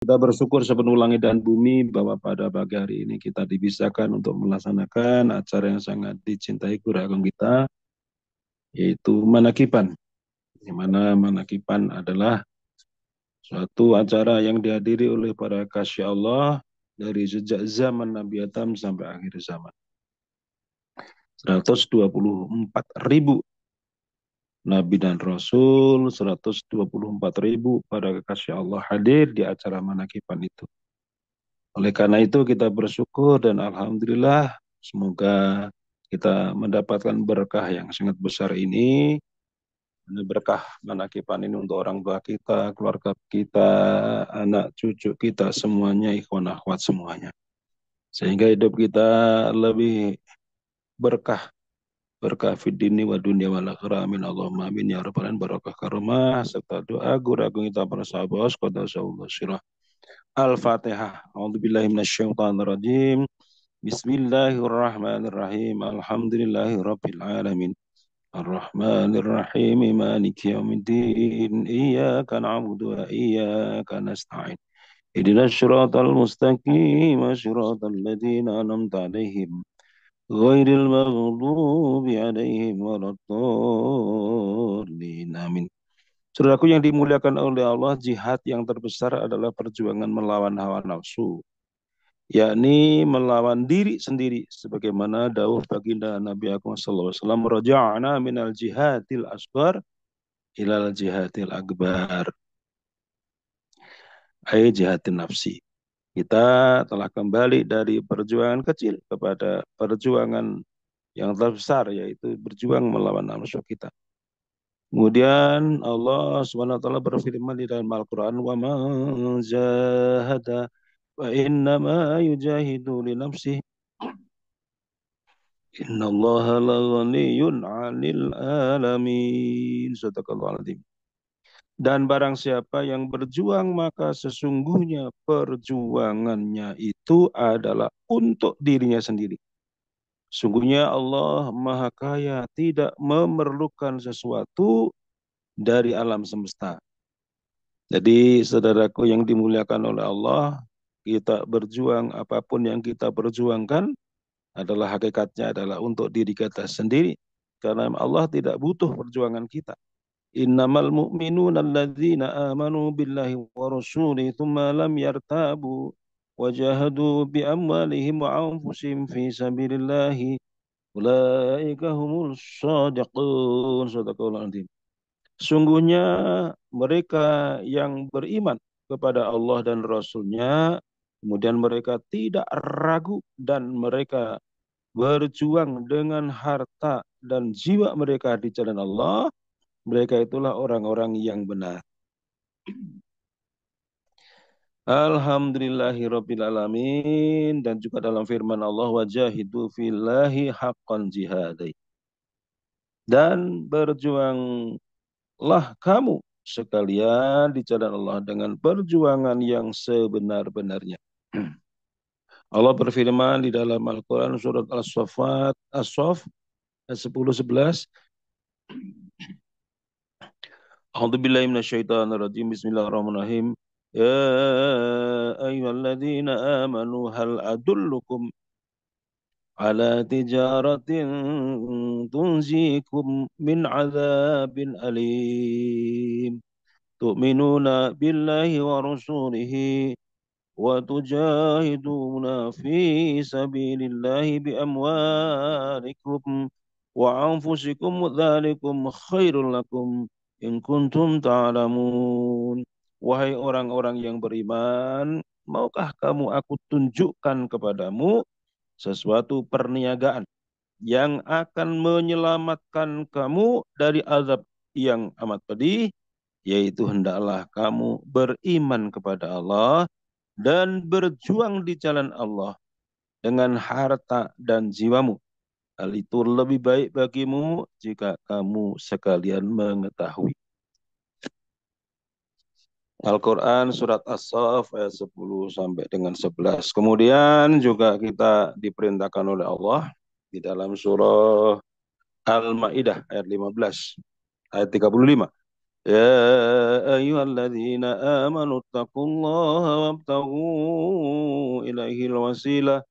Kita bersyukur sepenuh langit dan bumi bahwa pada pagi hari ini kita dibisahkan untuk melaksanakan acara yang sangat dicintai guru agung kita, yaitu Manakipan. Di mana Manakipan adalah suatu acara yang dihadiri oleh para kasih Allah dari sejak zaman Nabi Adam sampai akhir zaman. 124.000 Nabi dan Rasul, 124.000 para kekasih Allah hadir di acara Manakipan itu. Oleh karena itu kita bersyukur dan Alhamdulillah semoga kita mendapatkan berkah yang sangat besar ini. Berkah Manakipan ini untuk orang tua kita, keluarga kita, anak cucu kita, semuanya ikhwan akhwat semuanya. Sehingga hidup kita lebih berkah. Berkah fid dini wa dunia wal akhirah. Amin Allahumma amin ya rabbal alamin. Barakah karomah serta doa guru agung kita para sahabat qaddasallahu sirah. Al-Fatihah. A'udzubillahi minasyaitonir rajim. Bismillahirrahmanirrahim. Alhamdulillahirabbil alamin. Ar-Rahmanir-Rahim. Maliki yaumiddin. Iyyaka na'budu wa iyyaka nasta'in. Ihdinas siratal mustaqim. Shiratal ladzina an'amta 'alaihim ghairil maghdubi 'alaihim waladdallin. Amin. Saudaraku yang dimuliakan oleh Allah, jihad yang terbesar adalah perjuangan melawan hawa nafsu, yakni melawan diri sendiri, sebagaimana dawuh baginda Nabi Muhammad SAW, raja'na minal jihadil asghar ilal jihadil akbar, ai jihadin nafsi. Kita telah kembali dari perjuangan kecil kepada perjuangan yang terbesar, yaitu berjuang melawan nafsu kita. Kemudian Allah SWT berfirman di dalam Al-Quran, wa man jahada wa innama yujahidu li nafsihi innallaha laghaniyun 'anil alamin. Sadaqallahul azim. Dan barang siapa yang berjuang, maka sesungguhnya perjuangannya itu adalah untuk dirinya sendiri. Sungguhnya Allah Maha Kaya, tidak memerlukan sesuatu dari alam semesta. Jadi saudaraku yang dimuliakan oleh Allah, kita berjuang, apapun yang kita perjuangkan adalah hakikatnya adalah untuk diri kita sendiri. Karena Allah tidak butuh perjuangan kita. Innamal mu'minuna alladzina amanu billahi wa rasulihi thumma lam yartabu wajahadu bi amwalihim wa anfusihim fi sabilillahi ulaika humul shadiqun. Sadaqallahul azim. Sungguhnya mereka yang beriman kepada Allah dan Rasul-Nya, kemudian mereka tidak ragu dan mereka berjuang dengan harta dan jiwa mereka di jalan Allah, mereka itulah orang-orang yang benar. Alhamdulillahirabbil alamin. Dan juga dalam firman Allah, wajahidu fillahi haqqan jihadai. Dan berjuanglah kamu sekalian di jalan Allah dengan perjuangan yang sebenar-benarnya. Allah berfirman di dalam Al-Quran surat As-Saffat, As-Saff 10-11. A'udzubillahi minasyaitonirrajim. Bismillahirrahmanirrahim. Ya ayyuhalladzina amanu hal adullukum ala tijaratin tunzikum min azabin alim. Tu'minuna billahi wa rasulihi wa tujahiduna fi sabilillahi bi amwalikum wa anfusikum dzalikum khairul lakum in kuntum ta'lamun. Wahai orang-orang yang beriman, maukah kamu aku tunjukkan kepadamu sesuatu perniagaan yang akan menyelamatkan kamu dari azab yang amat pedih, yaitu hendaklah kamu beriman kepada Allah dan berjuang di jalan Allah dengan harta dan jiwamu. Hal itu lebih baik bagimu jika kamu sekalian mengetahui. Al-Quran surat As-Saff ayat 10 sampai dengan 11. Kemudian juga kita diperintahkan oleh Allah di dalam surah Al-Maidah ayat 15, ayat 35. Ya ayyuhalladzina amanu taqullaha ilaihi wasilah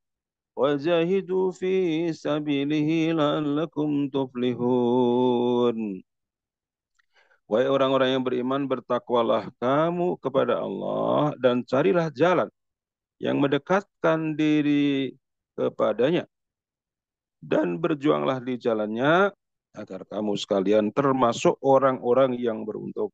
wajahidu fi sabilihi la'allakum tuflihun. Wahai orang-orang yang beriman, bertakwalah kamu kepada Allah dan carilah jalan yang mendekatkan diri kepadanya dan berjuanglah di jalannya agar kamu sekalian termasuk orang-orang yang beruntung.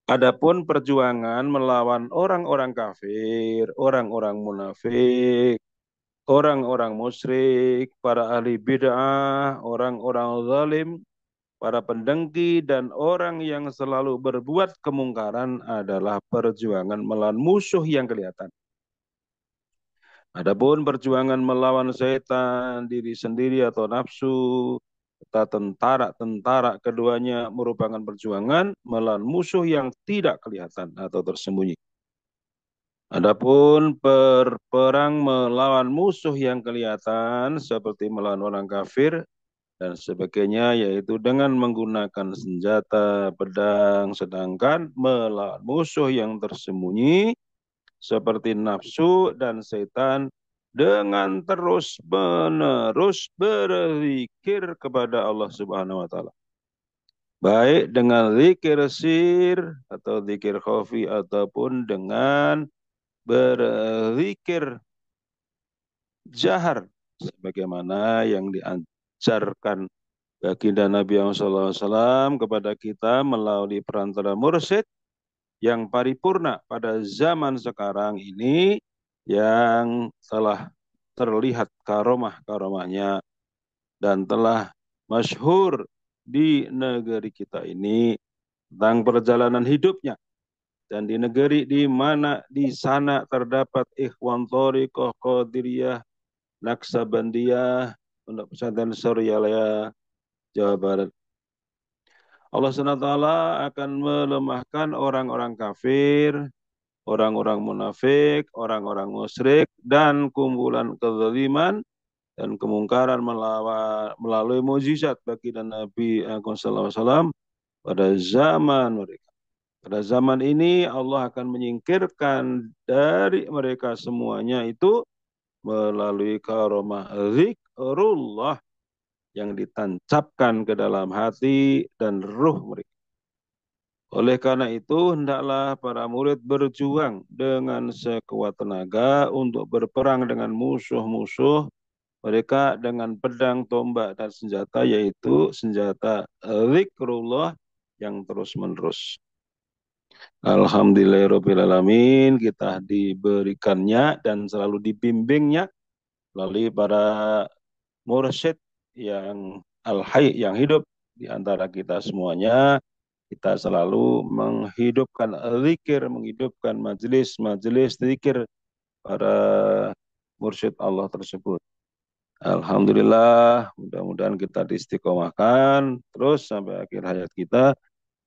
Adapun perjuangan melawan orang-orang kafir, orang-orang munafik, orang-orang musyrik, para ahli bid'ah, orang-orang zalim, para pendengki, dan orang yang selalu berbuat kemungkaran adalah perjuangan melawan musuh yang kelihatan. Adapun perjuangan melawan setan, diri sendiri atau nafsu, serta tentara-tentara keduanya merupakan perjuangan melawan musuh yang tidak kelihatan atau tersembunyi. Adapun perang melawan musuh yang kelihatan seperti melawan orang kafir dan sebagainya yaitu dengan menggunakan senjata, pedang, sedangkan melawan musuh yang tersembunyi seperti nafsu dan setan dengan terus-menerus berzikir kepada Allah Subhanahu wa taala. Baik dengan zikir sir atau zikir khafi ataupun dengan berzikir jahar sebagaimana yang diajarkan baginda Nabi Muhammad SAW kepada kita melalui perantara mursyid yang paripurna pada zaman sekarang ini yang telah terlihat karomah-karomahnya dan telah masyhur di negeri kita ini tentang perjalanan hidupnya dan di negeri di mana di sana terdapat Ikhwan Thoriqah Qadiriyah Naksabandiyah Pondok Pesantren Suryalaya Jawa Barat. Allah SWT akan melemahkan orang-orang kafir, orang-orang munafik, orang-orang musyrik, dan kumpulan kezaliman dan kemungkaran melalui mukjizat bagi dan Nabi Sallallahu Alaihi Wasallam pada zaman mereka. Pada zaman ini Allah akan menyingkirkan dari mereka semuanya itu melalui karomah zikrullah yang ditancapkan ke dalam hati dan ruh mereka. Oleh karena itu, hendaklah para murid berjuang dengan sekuat tenaga untuk berperang dengan musuh-musuh mereka dengan pedang, tombak, dan senjata, yaitu senjata zikrullah yang terus-menerus. Alhamdulillahirrahmanirrahim, kita diberikannya dan selalu dibimbingnya melalui para mursyid yang al-hayy, yang hidup di antara kita semuanya. Kita selalu menghidupkan zikir, menghidupkan majelis-majelis zikir para mursyid Allah tersebut. Alhamdulillah, mudah-mudahan kita diistiqomahkan terus sampai akhir hayat kita.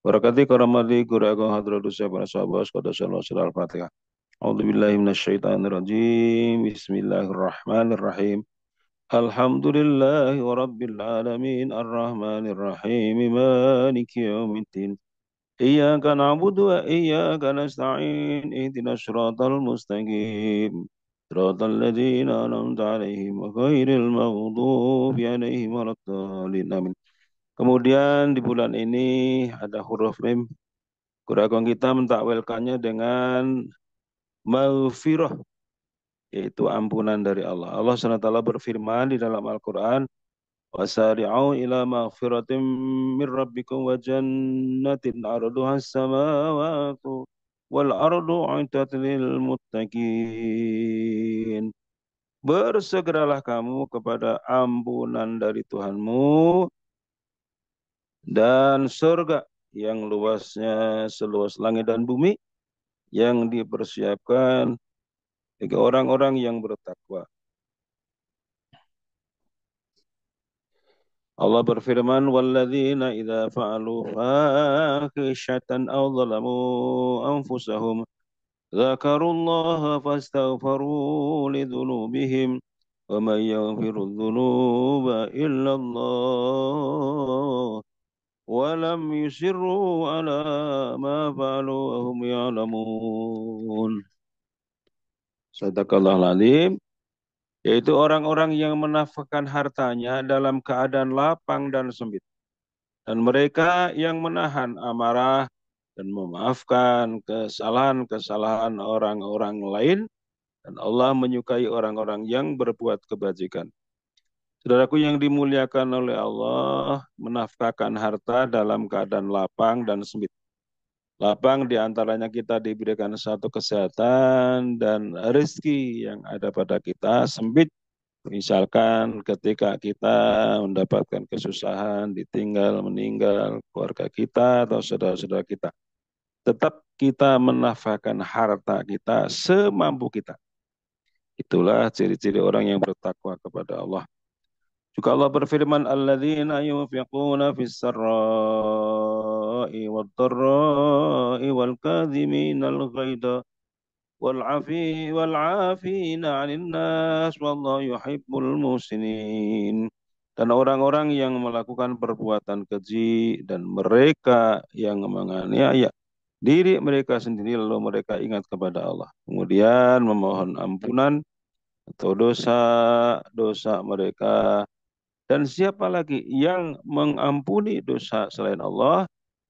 Barakati karamati guragung hadratus para sahabat qadasallahu al-Fatihah. A'udzubillahi minasyaitonirrajim. Bismillahirrahmanirrahim. Alhamdulillahi rabbil alamin arrahmanir rahim maliki yaumiddin. Iyyaka na'budu wa iyyaka nasta'in ihdinas siratal mustaqim. Siratal ladzina an'amta 'alaihim ghairil maghdubi 'alaihim waladdallin. Amin. Kemudian di bulan ini ada huruf mim. Kurang kita mentakwilkannya dengan maghfirah, yaitu ampunan dari Allah. Allah SWT berfirman di dalam Al-Quran, wasari'u ila maghfiratim min rabbikum wa jannatin arduha as-samawati wal ardu 'iddat lil muttaqin. Bersegeralah kamu kepada ampunan dari Tuhanmu dan surga yang luasnya seluas langit dan bumi yang dipersiapkan bagi orang-orang yang bertakwa. Allah berfirman, walladzina idza fa'alu fahishatan aw zalamu anfusahum dzakarullaha fastaghfaru lidzunubihim wa may yaghfiru dzunuba illa Allah ولم يسروا على ما فعلوا وهم يعلمون. Sadaqallahul Adzim. Yaitu orang-orang yang menafkahkan hartanya dalam keadaan lapang dan sempit. Dan mereka yang menahan amarah dan memaafkan kesalahan-kesalahan orang-orang lain. Dan Allah menyukai orang-orang yang berbuat kebajikan. Saudaraku yang dimuliakan oleh Allah, menafkahkan harta dalam keadaan lapang dan sempit. Lapang diantaranya kita diberikan satu kesehatan dan rezeki yang ada pada kita. Sempit misalkan ketika kita mendapatkan kesusahan, ditinggal, meninggal, keluarga kita atau saudara-saudara kita. Tetap kita menafkahkan harta kita semampu kita. Itulah ciri-ciri orang yang bertakwa kepada Allah. Juga Allah berfirman, alladzina yunfiquna fis sarra'i wad dharra'i wal kadhiminal ghaidha wal 'afina 'anil nas wallahu yuhibbul muhsinin. Dan orang-orang yang melakukan perbuatan keji dan mereka yang menganiaya diri mereka sendiri lalu mereka ingat kepada Allah. Kemudian memohon ampunan atau dosa-dosa mereka. Dan siapa lagi yang mengampuni dosa selain Allah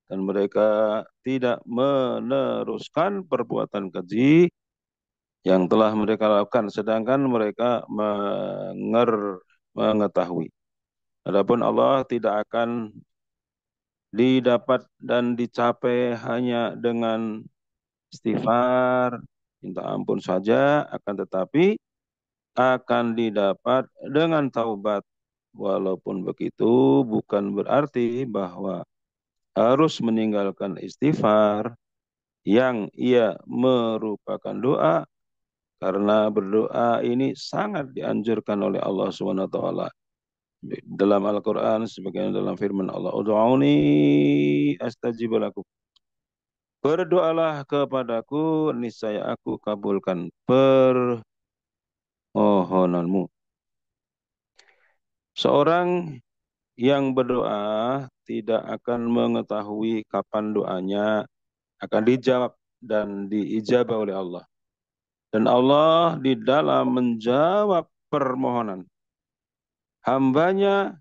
dan mereka tidak meneruskan perbuatan keji yang telah mereka lakukan sedangkan mereka mengetahui. Adapun Allah tidak akan didapat dan dicapai hanya dengan istighfar, minta ampun saja, akan tetapi akan didapat dengan taubat. Walaupun begitu, bukan berarti bahwa harus meninggalkan istighfar yang ia merupakan doa, karena berdoa ini sangat dianjurkan oleh Allah SWT. Dalam Al-Quran, sebagaimana dalam firman Allah, Udu'uni astajib lakum. Berdoalah kepadaku, niscaya aku kabulkan permohonanmu. Seorang yang berdoa tidak akan mengetahui kapan doanya akan dijawab dan diijabah oleh Allah. Dan Allah di dalam menjawab permohonan hambanya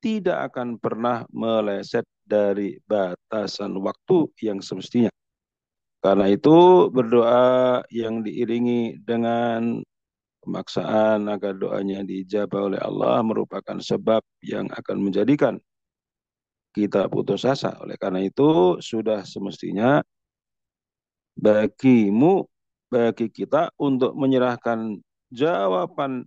tidak akan pernah meleset dari batasan waktu yang semestinya. Karena itu berdoa yang diiringi dengan pemaksaan agar doanya diijabah oleh Allah merupakan sebab yang akan menjadikan kita putus asa. Oleh karena itu sudah semestinya bagi kita untuk menyerahkan jawaban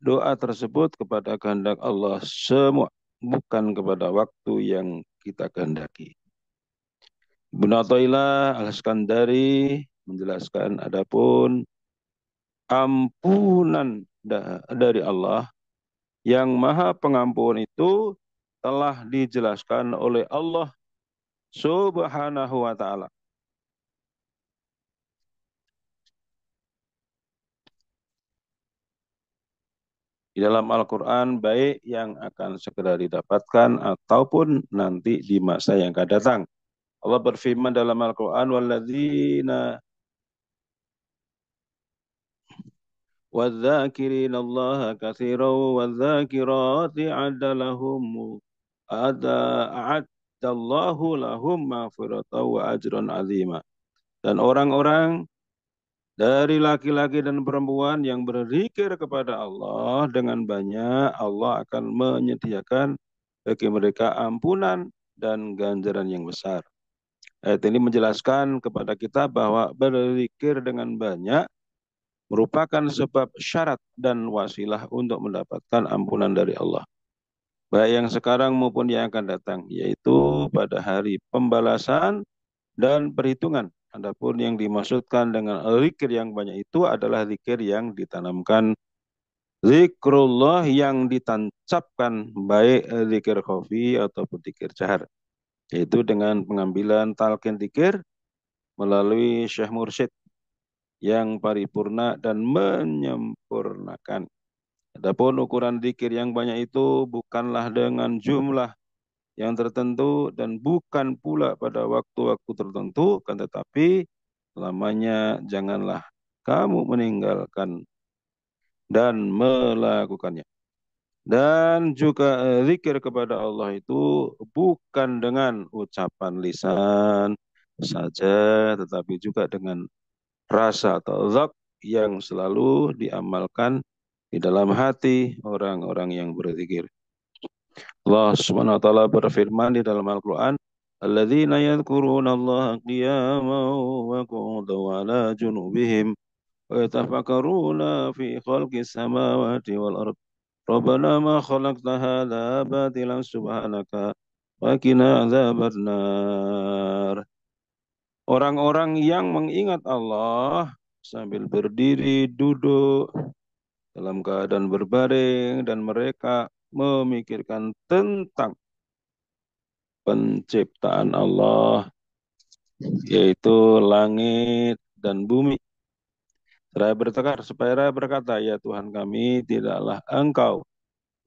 doa tersebut kepada kehendak Allah semua, bukan kepada waktu yang kita kehendaki. Ibnu Athaillah Al-Iskandari menjelaskan adapun ampunan dari Allah yang Maha Pengampun itu telah dijelaskan oleh Allah Subhanahu wa taala. Di dalam Al-Quran, baik yang akan segera didapatkan ataupun nanti di masa yang akan datang. Allah berfirman dalam Al-Quran, walladzina wadzakirin Allah katsiran wadzakirati a'addallahu lahum maghfiratan wa ajran azima. Dan orang-orang dari laki-laki dan perempuan yang berzikir kepada Allah dengan banyak, Allah akan menyediakan bagi mereka ampunan dan ganjaran yang besar. Ayat ini menjelaskan kepada kita bahwa berzikir dengan banyak merupakan sebab syarat dan wasilah untuk mendapatkan ampunan dari Allah. Baik yang sekarang maupun yang akan datang, yaitu pada hari pembalasan dan perhitungan. Adapun yang dimaksudkan dengan zikir yang banyak itu adalah zikir yang ditanamkan, zikrullah yang ditancapkan, baik zikir khafi ataupun zikir jahar, yaitu dengan pengambilan talqin zikir melalui Syekh Mursyid yang paripurna dan menyempurnakan. Adapun ukuran zikir yang banyak itu bukanlah dengan jumlah yang tertentu dan bukan pula pada waktu-waktu tertentu, kan tetapi selamanya janganlah kamu meninggalkan dan melakukannya. Dan juga zikir kepada Allah itu bukan dengan ucapan lisan saja, tetapi juga dengan rasa atau zak yang selalu diamalkan di dalam hati orang-orang yang berzikir. Allah Subhanahu wa taala berfirman di dalam Al-Qur'an, "Alladzina yadhkuruna Allah qiyaman wa qu'udan wa 'ala junubihim wa yatafakkaruna fi khalqis samawati wal ard. Rabbana ma khalaqta hadza batilan subhanaka wa qina adzabannar." Orang-orang yang mengingat Allah sambil berdiri, duduk, dalam keadaan berbaring, dan mereka memikirkan tentang penciptaan Allah, yaitu langit dan bumi. Supaya berkata, ya Tuhan kami, tidaklah Engkau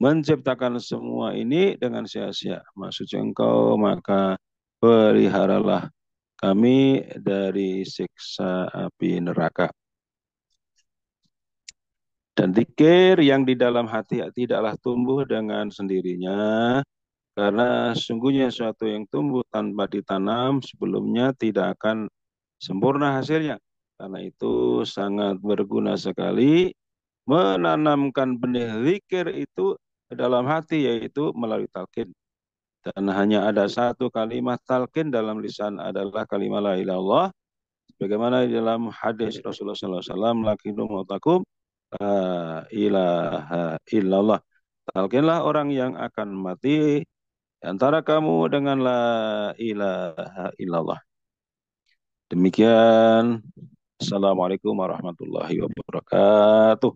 menciptakan semua ini dengan sia-sia. Maksudnya Engkau, maka peliharalah kami dari siksa api neraka. Dan zikir yang di dalam hati tidaklah tumbuh dengan sendirinya, karena sungguhnya suatu yang tumbuh tanpa ditanam sebelumnya tidak akan sempurna hasilnya. Karena itu sangat berguna sekali menanamkan benih zikir itu ke dalam hati, yaitu melalui talqin. Dan hanya ada satu kalimat talqin dalam lisan adalah kalimat la ilaha illallah. Bagaimana di dalam hadis Rasulullah SAW, "Lakinu mautakum la ilaha illallah." Talqinlah orang yang akan mati antara kamu dengan la ilaha illallah. Demikian. Assalamualaikum warahmatullahi wabarakatuh.